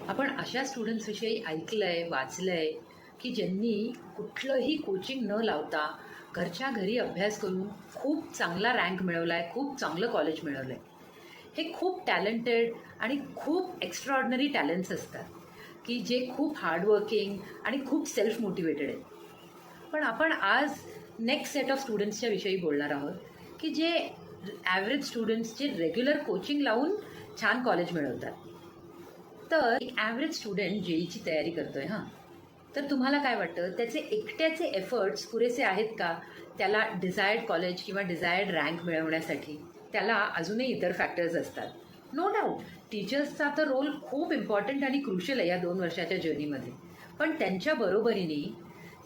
आपण अशा स्टुडंट्सविषयी ऐकलंय, वाचलंय, की ज्यांनी कुठलंही कोचिंग न लावता घरच्या घरी अभ्यास करून खूप चांगला रँक मिळवलाय, खूप चांगलं कॉलेज मिळवलंय. हे खूप टॅलेंटेड आणि खूप एक्स्ट्राऑर्डिनरी टॅलेंट्स असतात, की जे खूप हार्डवर्किंग आणि खूप सेल्फ मोटिवेटेड आहेत. पण आपण आज नेक्स्ट सेट ऑफ स्टुडंट्सच्या विषयी बोलणार आहोत, की जे ॲव्हरेज स्टुडंट्स जे रेग्युलर कोचिंग लावून छान कॉलेज मिळवतात. तर एक ॲव्हरेज स्टुडंट जेईची तयारी करतोय हां, तर तुम्हाला काय वाटतं त्याचे एकट्याचे एफर्ट्स पुरेसे आहेत का त्याला डिझायर्ड कॉलेज किंवा डिझायर्ड रँक मिळवण्यासाठी? त्याला अजूनही इतर फॅक्टर्स असतात. नो डाऊट टीचर्सचा तर रोल खूप इम्पॉर्टंट आणि क्रुशियल आहे या 2 वर्षाच्या जर्नीमध्ये. पण त्यांच्या बरोबरीने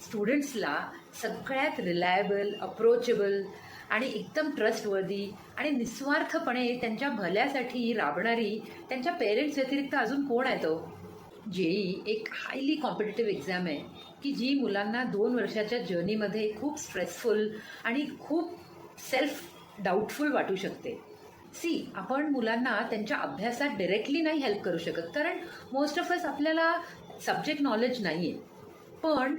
स्टुडंट्सला सगळ्यात रिलायबल, अप्रोचेबल आणि एकदम ट्रस्टवर्दी आणि निस्वार्थपणे त्यांच्या भल्यासाठी राबणारी त्यांच्या पेरेंट्स व्यतिरिक्त अजून कोण आहे तो? जेई एक हायली कॉम्पिटिटिव्ह एक्झाम आहे, की जी मुलांना 2 वर्षाच्या जर्नीमध्ये खूप स्ट्रेसफुल आणि खूप सेल्फ डाऊटफुल वाटू शकते. आपण मुलांना त्यांच्या अभ्यासात डायरेक्टली नाही हेल्प करू शकत, कारण मोस्ट ऑफ अस आपल्याला सब्जेक्ट नॉलेज नाही आहे. पण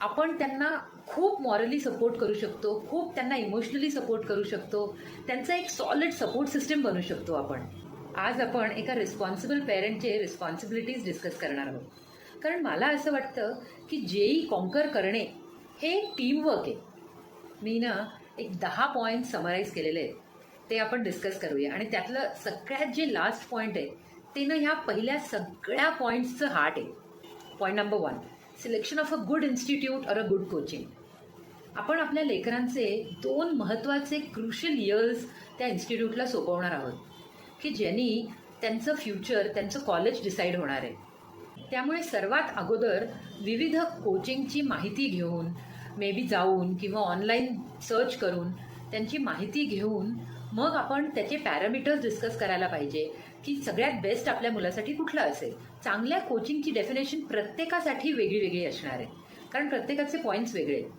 आपण त्यांना खूप मॉरली सपोर्ट करू शकतो, खूप त्यांना इमोशनली सपोर्ट करू शकतो, त्यांचा एक सॉलिड सपोर्ट सिस्टम बनू शकतो आपण. आज आपण एका रिस्पॉन्सिबल पेरेंटचे रिस्पॉन्सिबिलिटीज डिस्कस करणार आहोत. कारण मला असं वाटतं की जेई कॉन्कर करणे हे एक टीमवर्क आहे. मी एक 10 पॉईंट समराईज केलेले आहेत, ते आपण डिस्कस करूया. आणि त्यातलं सगळ्यात जे लास्ट पॉईंट आहे ते ह्या पहिल्या सगळ्या पॉईंट्सचं हार्ट आहे. Point number 1, selection of a good institute और अ गुड कोचिंग. आपण आपल्या लेकरांचे 2 महत्त्वाचे क्रुशियल इयर्स त्या इन्स्टिट्यूटला सोपवणार आहोत, की ज्यांनी त्यांचं फ्युचर, त्यांचं कॉलेज डिसाईड होणार आहे. त्यामुळे सर्वात अगोदर विविध कोचिंगची माहिती घेऊन, मे बी जाऊन किंवा ऑनलाईन सर्च करून त्यांची माहिती घेऊन मग आपण त्याचे पॅरामीटर्स डिस्कस करायला पाहिजे, की सगळ्यात बेस्ट आपल्या मुलासाठी कुठलं असेल. चांगल्या कोचिंगची डेफिनेशन प्रत्येकासाठी वेगळी वेगळी असणार आहे, कारण प्रत्येकाचे पॉईंट्स वेगळे आहेत.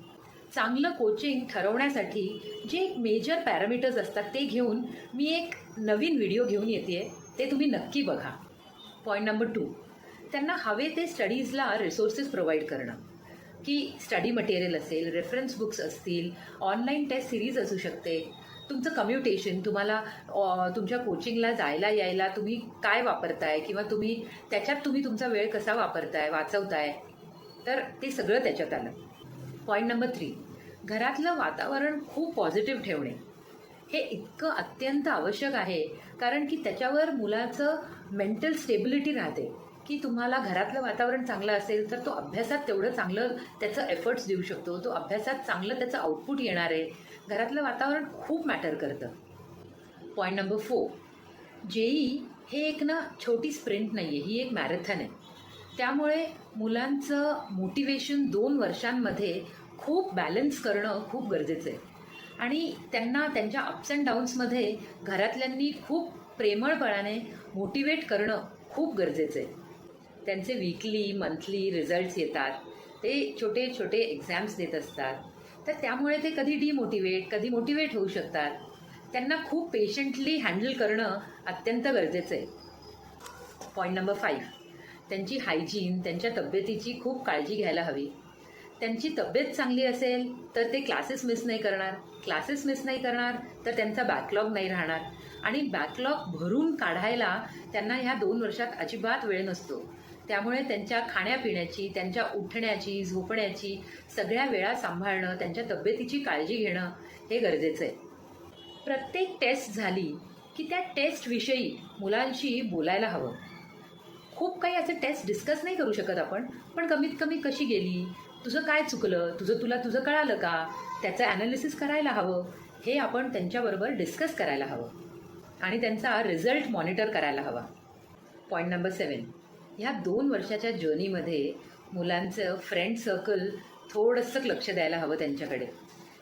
चांगलं कोचिंग ठरवण्यासाठी जे एक मेजर पॅरामीटर्स असतात ते घेऊन मी एक नवीन व्हिडिओ घेऊन येते, ते तुम्ही नक्की बघा. पॉईंट नंबर 2, त्यांना हवे ते स्टडीजला रिसोर्सेस प्रोव्हाइड करणं, की स्टडी मटेरियल असेल, रेफरन्स बुक्स असतील, ऑनलाईन टेस्ट सिरीज असू शकते. तुमचं कम्युटेशन, तुम्हाला तुमच्या कोचिंगला जायला यायला तुम्ही काय वापरताय किंवा त्याच्यात तुम्ही तुमचा वेळ कसा वापरताय, वाचवताय, तर ते सगळं त्याच्यात आलं. पॉईंट नंबर 3, घरातलं वातावरण खूप पॉझिटिव्ह ठेवणे हे इतकं अत्यंत आवश्यक आहे, कारण की त्याच्यावर मुलाचं मेंटल स्टेबिलिटी राहते. की तुम्हाला घरातलं वातावरण चांगलं असेल तर तो अभ्यासात तेवढं चांगलं त्याचं एफर्ट्स देऊ शकतो, तो अभ्यासात चांगलं त्याचं आउटपुट येणार आहे. घरातलं वातावरण खूप मॅटर करतं. पॉईंट नंबर 4, जेई हे एक छोटी स्प्रिंट नाही आहे, ही एक मॅरेथॉन आहे. त्यामुळे मुलांचं मोटिवेशन 2 वर्षांमध्ये खूप बॅलन्स करणं खूप गरजेचं आहे. आणि त्यांना त्यांच्या अप्स अँड डाऊन्समध्ये घरातल्यांनी खूप प्रेमळपणाने मोटिवेट करणं खूप गरजेचं आहे. त्यांचे वीकली, मंथली रिझल्ट्स येतात, ते छोटे छोटे एक्झाम्स देत असतात, तर त्यामुळे ते कधी डिमोटिवेट, कधी मोटिवेट होऊ शकतात. त्यांना खूप पेशंटली हँडल करणं अत्यंत गरजेचं आहे. पॉईंट नंबर 5, त्यांची हायजीन, त्यांच्या तब्येतीची खूप काळजी घ्यायला हवी. त्यांची तब्येत चांगली असेल तर ते क्लासेस मिस नाही करणार, क्लासेस मिस नाही करणार तर त्यांचा बॅकलॉग नाही राहणार. आणि बॅकलॉग भरून काढायला त्यांना ह्या 2 वर्षात अजिबात वेळ नसतो. त्यामुळे त्यांच्या खाण्यापिण्याची, त्यांच्या उठण्याची, झोपण्याची सगळ्या वेळा सांभाळणं, त्यांच्या तब्येतीची काळजी घेणं हे गरजेचं आहे. प्रत्येक टेस्ट झाली की त्या टेस्टविषयी मुलांशी बोलायला हवं. खूप काही असं टेस्ट डिस्कस नाही करू शकत आपण, पण कमीत कमी कशी गेली, तुझं काय चुकलं, तुझं कळालं का, त्याचं ॲनालिसिस करायला हवं. हे आपण त्यांच्याबरोबर डिस्कस करायला हवं आणि त्यांचा रिझल्ट मॉनिटर करायला हवा. पॉईंट नंबर 7, ह्या 2 वर्षाच्या जर्नीमध्ये मुलांचं फ्रेंड सर्कल थोडंसं लक्ष द्यायला हवं त्यांच्याकडे,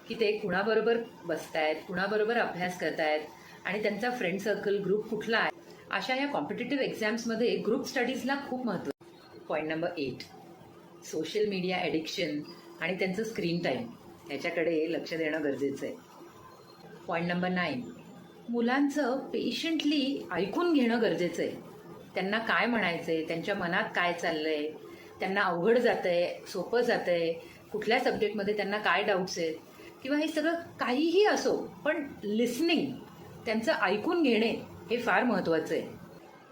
की ते कुणाबरोबर बसतायत, कुणाबरोबर अभ्यास करतायत आणि त्यांचा फ्रेंड सर्कल ग्रुप कुठला आहे. अशा या कॉम्पिटिटिव्ह एक्झाम्समध्ये ग्रुप स्टडीजला खूप महत्त्व. Point number 8, social media addiction आणि त्यांचं स्क्रीन टाईम ह्याच्याकडे लक्ष देणं गरजेचं आहे. पॉईंट नंबर 9, मुलांचं पेशंटली ऐकून घेणं गरजेचं आहे. त्यांना काय म्हणायचंय, त्यांच्या मनात काय चाललंय, त्यांना अवघड जातंय, सोपं जातंय, कुठल्या सब्जेक्टमध्ये त्यांना काय डाऊट्स आहेत किंवा हे सगळं काहीही असो, पण लिसनिंग, त्यांचं ऐकून घेणे हे फार महत्त्वाचं आहे.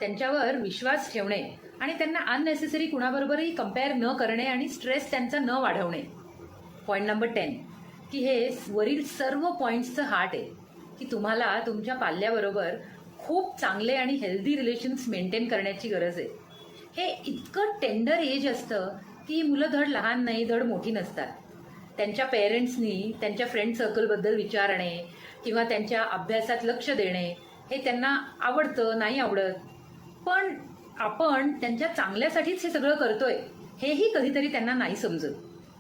त्यांच्यावर विश्वास ठेवणे आणि त्यांना अननेसेसरी कुणाबरोबरही कम्पेअर न करणे आणि स्ट्रेस त्यांचा न वाढवणे. पॉईंट नंबर 10 की हे वरील सर्व पॉईंट्सचं हार्ट आहे की तुम्हाला तुमच्या पाल्याबरोबर खूप चांगले आणि हेल्दी रिलेशन्स मेंटेन करण्याची गरज आहे. हे इतकं टेंडर एज असतं की ही मुलं धड लहान नाही, धड मोठी नसतात. त्यांच्या पेरेंट्सनी त्यांच्या फ्रेंड सर्कलबद्दल विचारणे किंवा त्यांच्या अभ्यासात लक्ष देणे हे त्यांना आवडतं, नाही आवडत, पण आपण त्यांच्या चांगल्यासाठीच हे सगळं करतोय हेही कधीतरी त्यांना नाही समजत.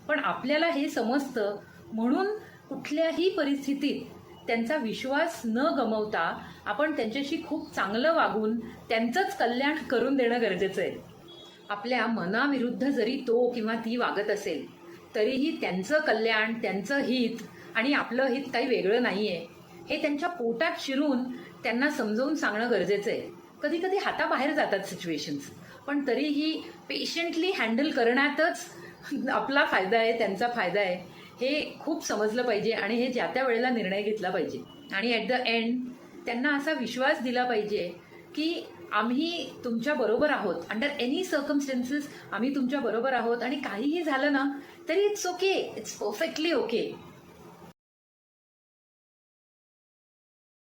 पण आपल्याला हे समजतं, म्हणून कुठल्याही परिस्थितीत त्यांचा विश्वास न गमावता आपण त्यांच्याशी खूप चांगलं वागून त्यांचंच कल्याण करून देणं गरजेचं आहे. आपल्या मनाविरुद्ध जरी तो किंवा ती वागत असेल तरीही त्यांचं कल्याण, त्यांचं हित आणि आपलं हित काही वेगळं नाही आहे हे त्यांच्या पोटात शिरून त्यांना समजावून सांगणं गरजेचं आहे. कधी कधी हाताबाहेर जातात सिच्युएशन्स, पण तरीही पेशंटली हँडल करण्यातच आपला फायदा आहे, त्यांचा फायदा आहे हे खूप समजलं पाहिजे आणि हे ज्या त्या वेळेला निर्णय घेतला पाहिजे. आणि ॲट द एंड त्यांना असा विश्वास दिला पाहिजे की आम्ही तुमच्या बरोबर आहोत, अंडर एनी सर्कमस्टन्सेस आम्ही तुमच्या बरोबर आहोत आणि काहीही झालं ना तरी it's okay, it's perfectly okay.